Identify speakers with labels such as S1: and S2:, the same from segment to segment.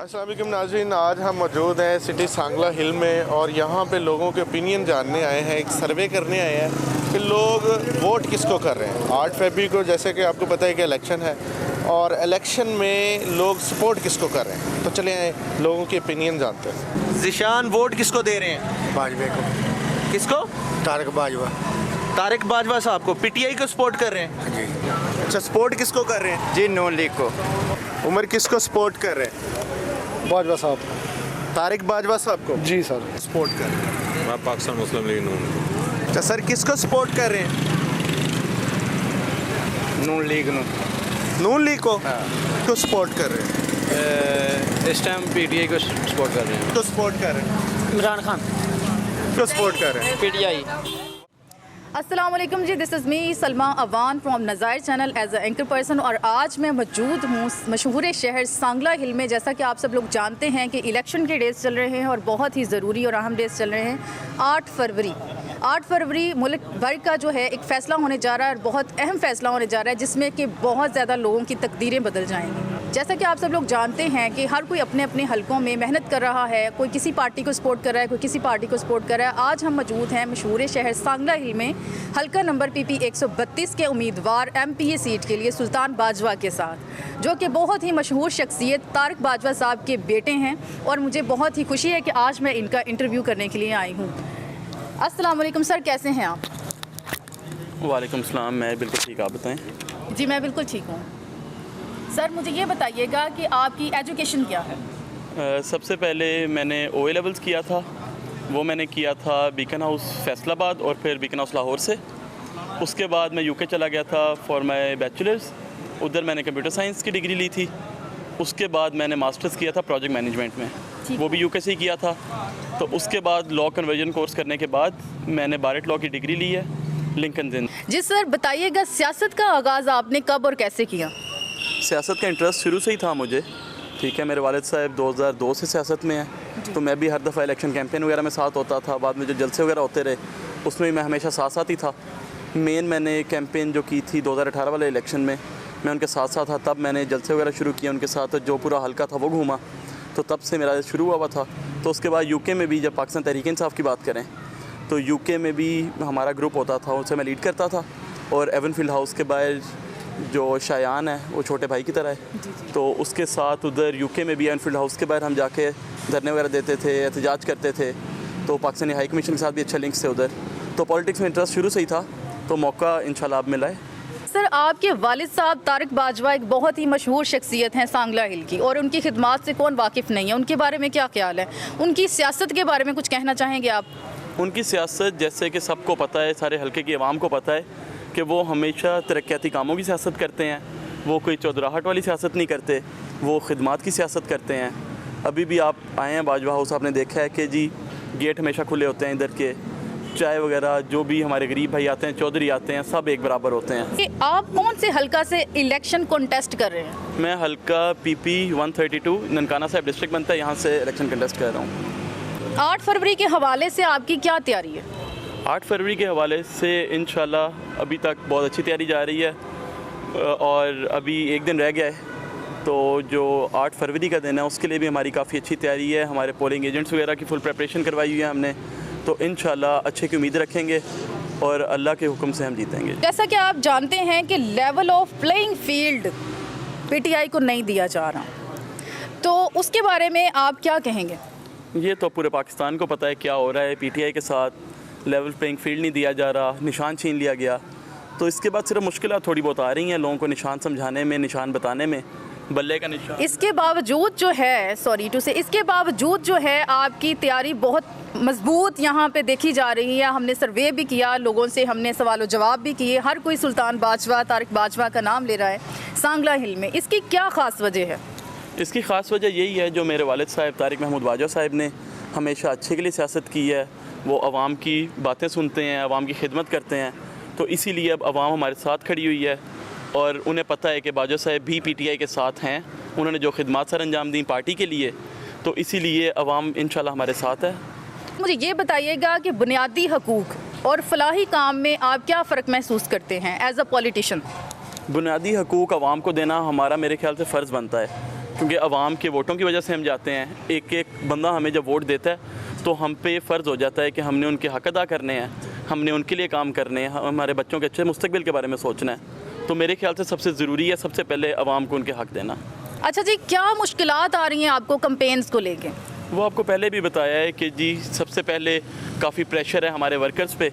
S1: अस्सलाम वालेकुम नाज़रीन, आज हम मौजूद हैं सिटी सांगला हिल में और यहाँ पे लोगों के ओपिनियन जानने आए हैं, एक सर्वे करने आए हैं कि लोग वोट किसको कर रहे हैं। 8 फरवरी को जैसे कि आपको पता है कि इलेक्शन है और इलेक्शन में लोग सपोर्ट किसको कर रहे हैं, तो चले लोगों के ओपिनियन जानते हैं।
S2: ज़िशान वोट किसको दे रहे हैं?
S3: बाजवा को।
S2: किसको?
S3: तारक बाजवा।
S2: तारिक बाजवा साहब को। पीटीआई को सपोर्ट कर रहे हैं?
S3: जी।
S2: अच्छा, सपोर्ट किसको कर रहे हैं?
S3: जी नून लीग को।
S1: उमर किसको सपोर्ट कर रहे हैं?
S3: बाजवा साहब।
S1: तारिक बाजवा साहब को
S3: जी सर।
S1: सपोर्ट कर रहे हैं।
S4: मैं पाकिस्तान मुस्लिम लीग नून।
S1: अच्छा सर, किसको सपोर्ट कर रहे हैं?
S3: नून लीग
S1: नून लीग को क्यों सपोर्ट कर रहे हैं?
S4: इस टाइम पीटीआई को सपोर्ट कर रहे हैं।
S1: क्यों सपोर्ट कर रहे हैं?
S5: इमरान खान।
S1: क्यों सपोर्ट कर रहे हैं?
S5: पीटीआई।
S6: अस्सलाम वालेकुम जी, this is me Salma Awan from नज़ायर channel as a anchor person. और आज मैं मौजूद हूँ मशहूर शहर सांगला हिल में। जैसा कि आप सब लोग जानते हैं कि इलेक्शन के डेज़ चल रहे हैं और बहुत ही ज़रूरी और अहम डेज़ चल रहे हैं। 8 फरवरी मुल्क भर का जो है एक फ़ैसला होने जा रहा है और बहुत अहम फ़ैसला होने जा रहा है, जिसमें कि बहुत ज़्यादा लोगों की तकदीरें बदल जाएंगी। जैसा कि आप सब लोग जानते हैं कि हर कोई अपने अपने हलकों में मेहनत कर रहा है, कोई किसी पार्टी को सपोर्ट कर रहा है, कोई किसी पार्टी को सपोर्ट कर रहा है। आज हम मौजूद हैं मशहूर शहर सांगला हिल में हल्का नंबर PP 132 के उम्मीदवार MPA सीट के लिए सुल्तान बाजवा के साथ, जो कि बहुत ही मशहूर शख्सियत तारिक बाजवा साहब के बेटे हैं। और मुझे बहुत ही खुशी है कि आज मैं इनका इंटरव्यू करने के लिए आई हूँ। अस्सलाम वालेकुम सर, कैसे हैं आप?
S7: वालेकुम सलाम, मैं बिल्कुल ठीक, आप बताएं।
S6: जी मैं बिल्कुल ठीक हूँ। सर मुझे ये बताइएगा कि आपकी एजुकेशन क्या है?
S7: सबसे पहले मैंने OA लेवल्स किया था, वो मैंने किया था बीकन हाउस फैसलाबाद और फिर बीकन हाउस लाहौर से। उसके बाद मैं UK चला गया था फॉर माई बैचलर्स, उधर मैंने कंप्यूटर साइंस की डिग्री ली थी। उसके बाद मैंने मास्टर्स किया था प्रोजेक्ट मैनेजमेंट में, वो भी UK से ही किया था। तो उसके बाद लॉ कन्वर्जन कोर्स करने के बाद मैंने बारेट लॉ की डिग्री ली है लिंकन दिन।
S6: जी सर बताइएगा, सियासत का आगाज़ आपने कब और कैसे किया?
S7: सियासत का इंटरेस्ट शुरू से ही था मुझे, ठीक है। मेरे वालिद साहब 2002 से सियासत में हैं, तो मैं भी हर दफ़ा इलेक्शन कैंपेन वगैरह में साथ होता था। बाद में जो जलसे वगैरह होते रहे उसमें मैं हमेशा साथ साथ ही था। मेन मैंने कैंपेन जो की थी 2018 वाले इलेक्शन में, मैं उनके साथ साथ था। तब मैंने जलसे वगैरह शुरू किए उनके साथ, जो पूरा हल्का था वो घूमा, तो तब से मेरा शुरू हुआ था। तो उसके बाद UK में भी, जब पाकिस्तान तहरीक इंसाफ की बात करें तो UK में भी हमारा ग्रुप होता था, उनसे मैं लीड करता था। और एवन फील्ड हाउस के बाहर जो शायान है वो छोटे भाई की तरह है, तो उसके साथ उधर UK में भी एवन फील्ड हाउस के बाहर हम जाके धरने वगैरह देते थे, एहतजाज करते थे। तो पाकिस्तानी हाई कमीशन के साथ भी अच्छा लिंक्स थे उधर। तो पॉलिटिक्स में इंटरेस्ट शुरू से ही था, तो मौका इंशाल्लाह अब मिला है।
S6: सर आपके वालिद साहब तारिक बाजवा एक बहुत ही मशहूर शख्सियत हैं सांगला हिल की, और उनकी खिदमात से कौन वाकिफ़ नहीं है, उनके बारे में क्या ख्याल है? उनकी सियासत के बारे में कुछ कहना चाहेंगे आप?
S7: उनकी सियासत जैसे कि सबको पता है, सारे हल्के की आवाम को पता है कि वो हमेशा तरक्याती कामों की सियासत करते हैं। वो कोई चौधराहट वाली सियासत नहीं करते, वो खिदमात की सियासत करते हैं। अभी भी आप आए हैं बाजवा हाउस, आपने देखा है कि जी गेट हमेशा खुले होते हैं इधर के। चाय वगैरह जो भी हमारे गरीब भाई आते हैं, चौधरी आते हैं, सब एक बराबर होते हैं।
S6: कि आप कौन से हल्का से इलेक्शन कॉन्टेस्ट कर रहे हैं?
S7: मैं हल्का PP 132 ननकाना साहिब डिस्ट्रिक्ट बनता है, यहाँ से इलेक्शन कंटेस्ट कर रहा हूँ।
S6: 8 फरवरी के हवाले से आपकी क्या तैयारी है?
S7: 8 फरवरी के हवाले से इंशाल्लाह अभी तक बहुत अच्छी तैयारी जा रही है और अभी एक दिन रह गया है। तो जो 8 फरवरी का दिन है उसके लिए भी हमारी काफ़ी अच्छी तैयारी है। हमारे पोलिंग एजेंट्स वगैरह की फुल प्रिपरेशन करवाई हुई है हमने, तो इंशाल्लाह अच्छे की उम्मीद रखेंगे और अल्लाह के हुक्म से हम जीतेंगे।
S6: जैसा कि आप जानते हैं कि level of playing field PTI को नहीं दिया जा रहा, तो उसके बारे में आप क्या कहेंगे?
S7: ये तो पूरे पाकिस्तान को पता है क्या हो रहा है। PTI के साथ लेवल प्लेइंग फील्ड नहीं दिया जा रहा, निशान छीन लिया गया। तो इसके बाद सिर्फ मुश्किलात थोड़ी बहुत आ रही हैं लोगों को निशान समझाने में, निशान बताने में, बल्ले का निशान। इसके
S6: बावजूद जो है, सॉरी टू से, इसके बावजूद जो है आपकी तैयारी बहुत मजबूत यहाँ पे देखी जा रही है। हमने सर्वे भी किया, लोगों से हमने सवाल जवाब भी किए, हर कोई सुल्तान बाजवा, तारिक बाजवा का नाम ले रहा है सांगला हिल में। इसकी क्या ख़ास वजह है?
S7: इसकी ख़ास वजह यही है, जो मेरे वालिद साहब तारिक महमूद बाजवा साहब ने हमेशा अच्छे के लिए सियासत की है। वो आवाम की बातें सुनते हैं, आवाम की खिदमत करते हैं, तो इसीलिए अब आवाम हमारे साथ खड़ी हुई है और उन्हें पता है कि बाजवा साहब भी PTI के साथ हैं। उन्होंने जो खिदमत सर अंजाम दी पार्टी के लिए, तो इसीलिए आवाम इंशाल्लाह हमारे साथ है।
S6: मुझे ये बताइएगा कि बुनियादी हकूक़ और फलाही काम में आप क्या फ़र्क महसूस करते हैं एज अ पॉलिटिशियन?
S7: बुनियादी हकूक़ आवाम को देना हमारा मेरे ख्याल से फ़र्ज़ बनता है, क्योंकि आवाम के वोटों की वजह से हम जाते हैं। एक एक बंदा हमें जब वोट देता है तो हम पे फ़र्ज़ हो जाता है कि हमने उनके हक़ अदा करने हैं, हमने उनके लिए काम करने हैं, हमारे बच्चों के अच्छे मुस्तकबिल के बारे में सोचना है। तो मेरे ख्याल से सबसे ज़रूरी है सबसे पहले आवाम को उनके हक़ देना।
S6: अच्छा जी, क्या मुश्किलात आ रही हैं आपको कैंपेन्स को लेके?
S7: वो आपको पहले भी बताया है कि जी सबसे पहले काफ़ी प्रेशर है हमारे वर्कर्स पे।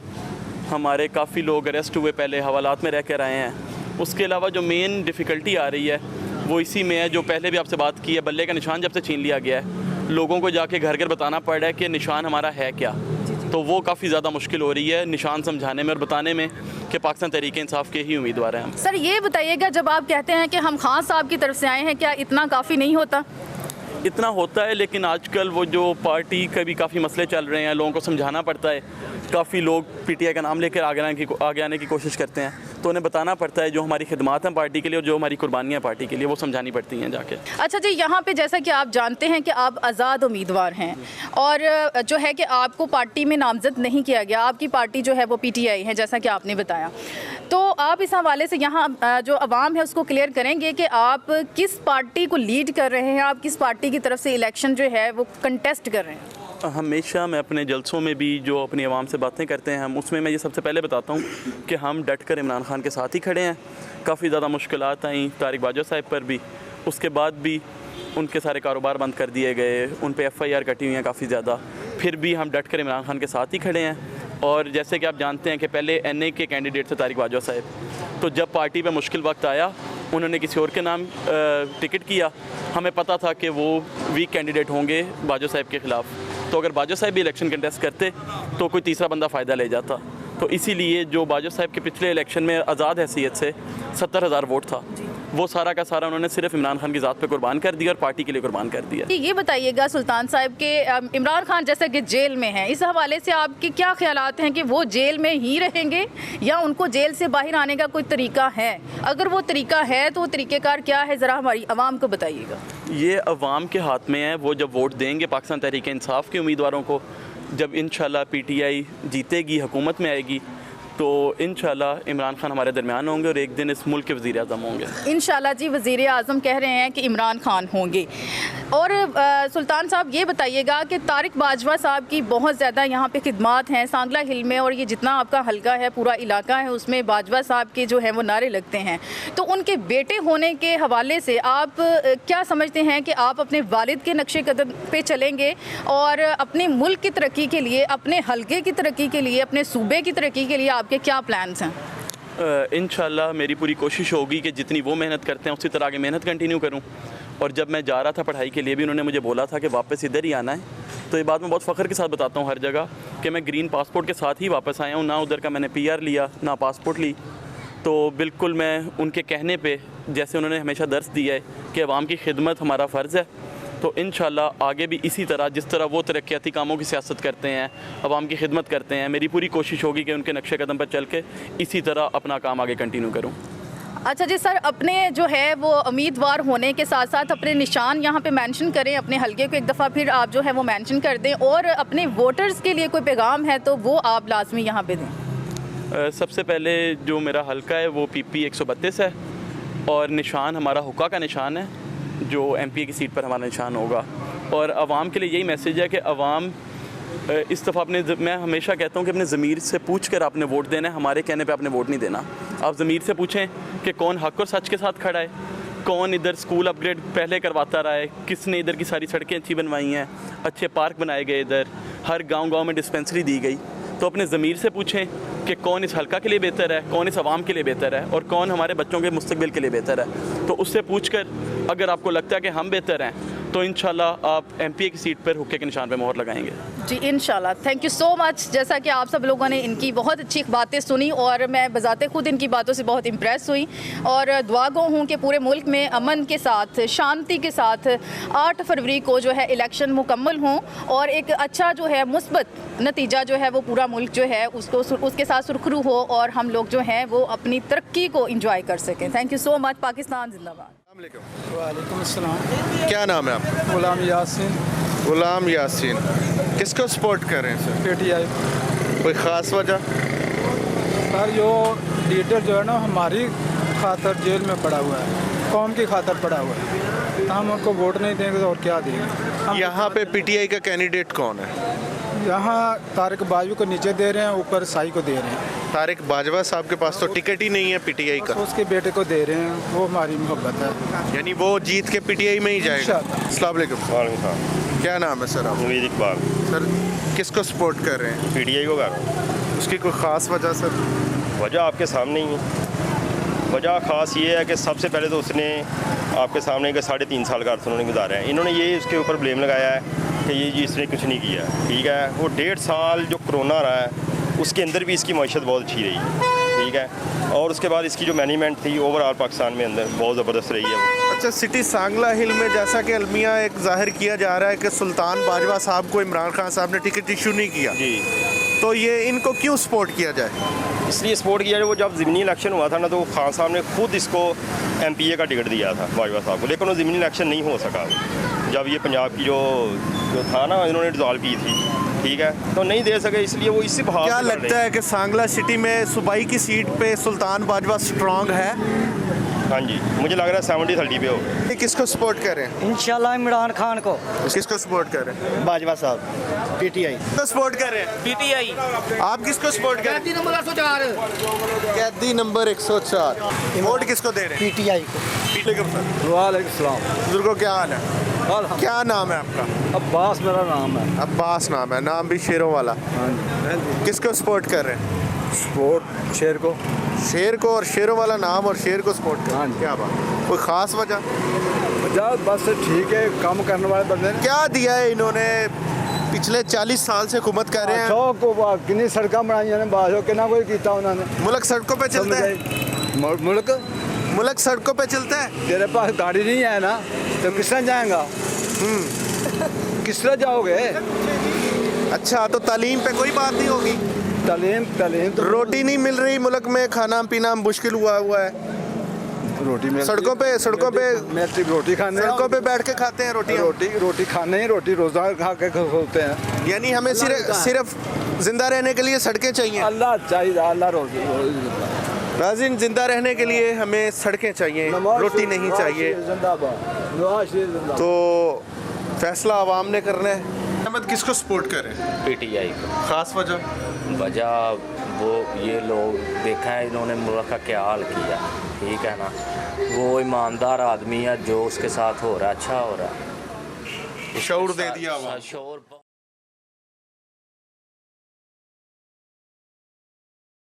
S7: हमारे काफ़ी लोग अरेस्ट हुए, पहले हवालात में रह कर आए हैं। उसके अलावा जो मेन डिफ़िकल्टी आ रही है वो इसी में है, जो पहले भी आपसे बात की है, बल्ले का निशान जब से छीन लिया गया है, लोगों को जाके घर घर बताना पड़ रहा है कि निशान हमारा है क्या। तो वो काफ़ी ज़्यादा मुश्किल हो रही है निशान समझाने में और बताने में कि पाकिस्तान तहरीक इंसाफ के ही उम्मीदवार हैं हम।
S6: सर ये बताइएगा, जब आप कहते हैं कि हम खान साहब की तरफ से आए हैं, क्या इतना काफ़ी नहीं होता?
S7: इतना होता है, लेकिन आजकल वो जो पार्टी के भी काफ़ी मसले चल रहे हैं, लोगों को समझाना पड़ता है। काफ़ी लोग पीटीआई का नाम लेकर आगे आने की कोशिश करते हैं, तो उन्हें बताना पड़ता है जो हमारी खिदमात हैं पार्टी के लिए और जो हमारी कुर्बानियाँ पार्टी के लिए, वो समझानी पड़ती हैं जाके।
S6: अच्छा जी, यहाँ पे जैसा कि आप जानते हैं कि आप आज़ाद उम्मीदवार हैं और जो है कि आपको पार्टी में नामजद नहीं किया गया, आपकी पार्टी जो है वो पीटीआई है, जैसा कि आपने बताया। तो आप इस हवाले से यहाँ जो अवाम है उसको क्लियर करेंगे कि आप किस पार्टी को लीड कर रहे हैं, आप किस पार्टी की तरफ से इलेक्शन जो है वो कंटेस्ट कर रहे हैं?
S7: हमेशा मैं अपने जलसों में भी जो अपनी आवाम से बातें करते हैं हम, उसमें मैं ये सबसे पहले बताता हूँ कि हम डट कर इमरान खान के साथ ही खड़े हैं। काफ़ी ज़्यादा मुश्किलात आई तारिक बाजवा साहब पर भी, उसके बाद भी उनके सारे कारोबार बंद कर दिए गए, उन पे FIR कटी हुई हैं काफ़ी ज़्यादा, फिर भी हम डट कर इमरान खान के साथ ही खड़े हैं। और जैसे कि आप जानते हैं कि पहले NA के कैंडिडेट थे तारिक बाजवा साहब, तो जब पार्टी पे मुश्किल वक्त आया उन्होंने किसी और के नाम टिकट किया। हमें पता था कि वो वीक कैंडिडेट होंगे बाजवा साहब के ख़िलाफ़, तो अगर बाजवा साहब भी इलेक्शन कंटेस्ट करते तो कोई तीसरा बंदा फ़ायदा ले जाता। तो इसीलिए जो बाजवा साहब के पिछले इलेक्शन में आज़ाद हैसियत से 70,000 वोट था, वो सारा का सारा उन्होंने सिर्फ इमरान खान की ज़ात पे कुर्बान कर दिया और पार्टी के लिए कुर्बान कर दिया।
S6: ये बताइएगा सुल्तान साहब के इमरान खान जैसे कि जेल में हैं, इस हवाले से आपके क्या ख्यालात हैं कि वो जेल में ही रहेंगे या उनको जेल से बाहर आने का कोई तरीका है? अगर वो तरीका है तो वो तरीक़ेकार क्या है, ज़रा हमारी आवाम को बताइएगा।
S7: ये अवाम के हाथ में है, वो जब वोट देंगे पाकिस्तान तहरीक इंसाफ के उम्मीदवारों को, जब इंशाल्लाह PTI जीतेगी, हुकूमत में आएगी, तो इंशाल्लाह इमरान खान हमारे दरमियान होंगे और एक दिन इस मुल्क के वज़ीर आज़म होंगे। इंशाल्लाह
S6: जी, वज़ीर आज़म कह रहे हैं कि इमरान खान होंगे। और सुल्तान साहब ये बताइएगा कि तारिक बाजवा साहब की बहुत ज़्यादा यहाँ पे खिदमात हैं सांगला हिल में, और ये जितना आपका हल्का है, पूरा इलाका है, उसमें बाजवा साहब के जो है वो नारे लगते हैं। तो उनके बेटे होने के हवाले से आप क्या समझते हैं कि आप अपने वालिद के नक्शे कदम पे चलेंगे और अपने मुल्क की तरक्की के लिए, अपने हल्के की तरक्की के लिए, अपने सूबे की तरक्की के लिए आपके क्या प्लान्स हैं?
S7: इंशाल्लाह मेरी पूरी कोशिश होगी कि जितनी वो मेहनत करते हैं उसी तरह आगे मेहनत कंटिन्यू करूं। और जब मैं जा रहा था पढ़ाई के लिए भी उन्होंने मुझे बोला था कि वापस इधर ही आना है, तो ये बात मैं बहुत फ़ख्र के साथ बताता हूँ हर जगह कि मैं ग्रीन पासपोर्ट के साथ ही वापस आया हूँ, ना उधर का मैंने PR लिया ना पासपोर्ट ली। तो बिल्कुल मैं उनके कहने पे, जैसे उन्होंने हमेशा दर्स दिया है कि अवाम की खिदमत हमारा फ़र्ज़ है, तो इंशाल्लाह आगे भी इसी तरह, जिस तरह वो तरक्याती कामों की सियासत करते हैं, अवाम की खिदमत करते हैं, मेरी पूरी कोशिश होगी कि उनके नक्शे कदम पर चल के इसी तरह अपना काम आगे कंटिन्यू करूँ।
S6: अच्छा जी सर, अपने जो है वो उम्मीदवार होने के साथ साथ अपने निशान यहाँ पे मेंशन करें, अपने हलके को एक दफ़ा फिर आप जो है वो मेंशन कर दें, और अपने वोटर्स के लिए कोई पैगाम है तो वो आप लाजमी यहाँ पे दें।
S7: सबसे पहले जो मेरा हलका है वो PP 132 है और निशान हमारा हुक्का का निशान है, जो MP की सीट पर हमारा निशान होगा। और आवाम के लिए यही मैसेज है कि आवाम इस दफ़ा मैं हमेशा कहता हूँ कि अपने ज़मीर से पूछ कर आपने वोट देना है, हमारे कहने पे आपने वोट नहीं देना। आप ज़मीर से पूछें कि कौन हक़ और सच के साथ खड़ा है, कौन इधर स्कूल अपग्रेड पहले करवाता रहा है, किसने इधर की सारी सड़कें अच्छी बनवाई हैं, अच्छे पार्क बनाए गए, इधर हर गाँव में डिस्पेंसरी दी गई। तो अपने ज़मीर से पूछें कि कौन इस हल्का के लिए बेहतर है, कौन इस आवाम के लिए बेहतर है और कौन हमारे बच्चों के मुस्तकबिल के लिए बेहतर है। तो उससे पूछकर अगर आपको लगता है कि हम बेहतर हैं तो इंशाल्लाह आप MPA की सीट पर हुक्के के निशान पर मोहर लगाएंगे।
S6: जी इंशाल्लाह। Thank you so much. जैसा कि आप सब लोगों ने इनकी बहुत अच्छी बातें सुनी और मैं बजाते खुद इनकी बातों से बहुत इम्प्रेस हुई और दुआ गो हूँ कि पूरे मुल्क में अमन के साथ, शांति के साथ 8 फरवरी को जो है इलेक्शन मुकम्मल हों और एक अच्छा जो है मुस्बत नतीजा जो है वो पूरा मुल्क जो है उसके साथ सुरखरू हो और हम लोग जो हैं वो अपनी तरक्की को इंजॉय कर सकें। Thank you so much. Pakistan जिंदाबाद।
S3: वालेकुम अस्सलाम।
S1: क्या नाम है आपका?
S3: गुलाम यासीन।
S1: गुलाम यासीन। किसको सपोर्ट कर रहे हैं सर?
S3: PTI।
S1: कोई ख़ास वजह?
S3: सर जो लीडर जो है ना हमारी खातर जेल में पड़ा हुआ है, कौम की खातर पड़ा हुआ है, तो हम उनको वोट नहीं देंगे तो और क्या देंगे। हम
S1: यहाँ पे पीटीआई का कैंडिडेट कौन है?
S3: यहाँ तारिक बाजू को नीचे दे रहे हैं, ऊपर साई को दे रहे हैं,
S1: तारिक बाजवा साहब के पास तो टिकट ही नहीं है पीटीआई का,
S3: उसके बेटे को दे रहे हैं, वो हमारी मोहब्बत है।
S1: यानी वो जीत के पीटीआई में ही जाएगा।
S3: इंशाअल्लाह।
S1: अस्सलाम वालेकुम। क्या नाम है सर आप?
S5: नवीद इकबाल
S1: सर किसको सपोर्ट कर रहे हैं?
S5: पीटीआई को कर रहा हूँ।
S1: उसकी कोई ख़ास वजह सर?
S5: वजह आपके सामने ही है। वजह ख़ास ये है कि सबसे पहले तो उसने आपके सामने का 3.5 साल का अर्थ उन्होंने गुजारा है। इन्होंने ये उसके ऊपर ब्लेम लगाया है कि ये जी इसने कुछ नहीं किया। ठीक है, वो 1.5 साल जो कोरोना रहा है उसके अंदर भी इसकी मैशत बहुत अच्छी रही। ठीक है, और उसके बाद इसकी जो मैनेजमेंट थी ओवरऑल पाकिस्तान में अंदर बहुत ज़बरदस्त रही है वो।
S1: अच्छा, सिटी सांगला हिल में जैसा कि अलमिया एक जाहिर किया जा रहा है कि सुल्तान बाजवा साहब को इमरान खान साहब ने टिकट इशू नहीं किया,
S5: जी,
S1: तो ये इनको क्यों सपोर्ट किया जाए?
S5: इसलिए सपोर्ट किया वो जब ज़मीनी इलेक्शन हुआ था ना, तो खान साहब ने खुद इसको MPA का टिकट दिया था बाजवा साहब को, लेकिन वो ज़मीनी इलेक्शन नहीं हो सका जब ये पंजाब की जो था ना इन्होंने डिज़ॉल्व की थी। ठीक है, तो नहीं दे सके, इसलिए वो इसी बहाव
S1: क्या
S5: से लड़ रहे
S1: लगता है कि सांगला सिटी में सूबाई की सीट पे सुल्तान बाजवा स्ट्रांग है?
S5: हैं। हाँ जी, मुझे लग रहा है 70-30 पे हो।
S1: ये किसको सपोर्ट कर रहे हैं?
S8: इंशाल्लाह इमरान खान को।
S1: किसको सपोर्ट कर रहे हैं?
S8: बाजवा साहब पीटीआई।
S1: किसको सपोर्ट कर रहे हैं?
S2: पीटीआई।
S1: आप किसको सपोर्ट कर रहे हैं? कैदी नंबर 104। वोट किसको दे रहे हैं?
S8: पीटीआई को।
S3: वालेकुम सलाम।
S1: बुजुर्गों क्या हाल है? क्या नाम है आपका?
S3: अब्बास मेरा नाम है।
S1: अब्बास नाम है, नाम भी शेरों वाला। किसको सपोर्ट कर रहे हैं?
S3: वोट शेर को।
S1: शेर को, और शेरों वाला नाम और शेर को सपोर्ट कर रहे
S3: हाँ
S1: हैं।
S3: जी।
S1: क्या बात, कोई खास वजह?
S3: बस ठीक है, काम करने वाले बंदे ने।
S1: क्या दिया है इन्होंने? पिछले 40 साल से हुकूमत कर रहे हैं,
S3: कितनी सड़क बनाई ने बाजो कितना कोई किया उन्होंने।
S1: मुल्क सड़कों पे चलता है। मुल्क सड़कों पे चलता है।
S3: तेरे पास गाड़ी नहीं है ना, तो किस तरह जाएगा? किस तरह जाओगे?
S1: अच्छा, तो तालीम पे कोई बात नहीं होगी?
S3: तालीम तो
S1: रोटी नहीं मिल रही मुल्क में, खाना पीना मुश्किल हुआ है।
S3: रोटी में
S1: सड़कों पे
S3: रोटी खाने
S1: सड़कों पे बैठ के खाते हैं रोटियां।
S3: रोटी खाने ही, रोटी रोजा खा के सोते हैं।
S1: यानी हमें सिर्फ जिंदा रहने के लिए सड़कें चाहिए।
S3: अल्लाह चाहिए, अल्लाह रोजी।
S1: नाज़रीन, जिंदा रहने के लिए हमें सड़कें चाहिए, रोटी नहीं चाहिए। तो फैसला आवाम ने करना है। अहमद किसको सपोर्ट करें?
S9: पीटीआई को।
S1: खास वजह?
S9: वजह वो ये लोग देखा है इन्होंने मुल्क का क्या हाल किया। ठीक है ना, वो ईमानदार आदमी है, जो उसके साथ हो रहा है अच्छा हो रहा है।
S1: शऊर दे दिया आवाम।
S9: शऊर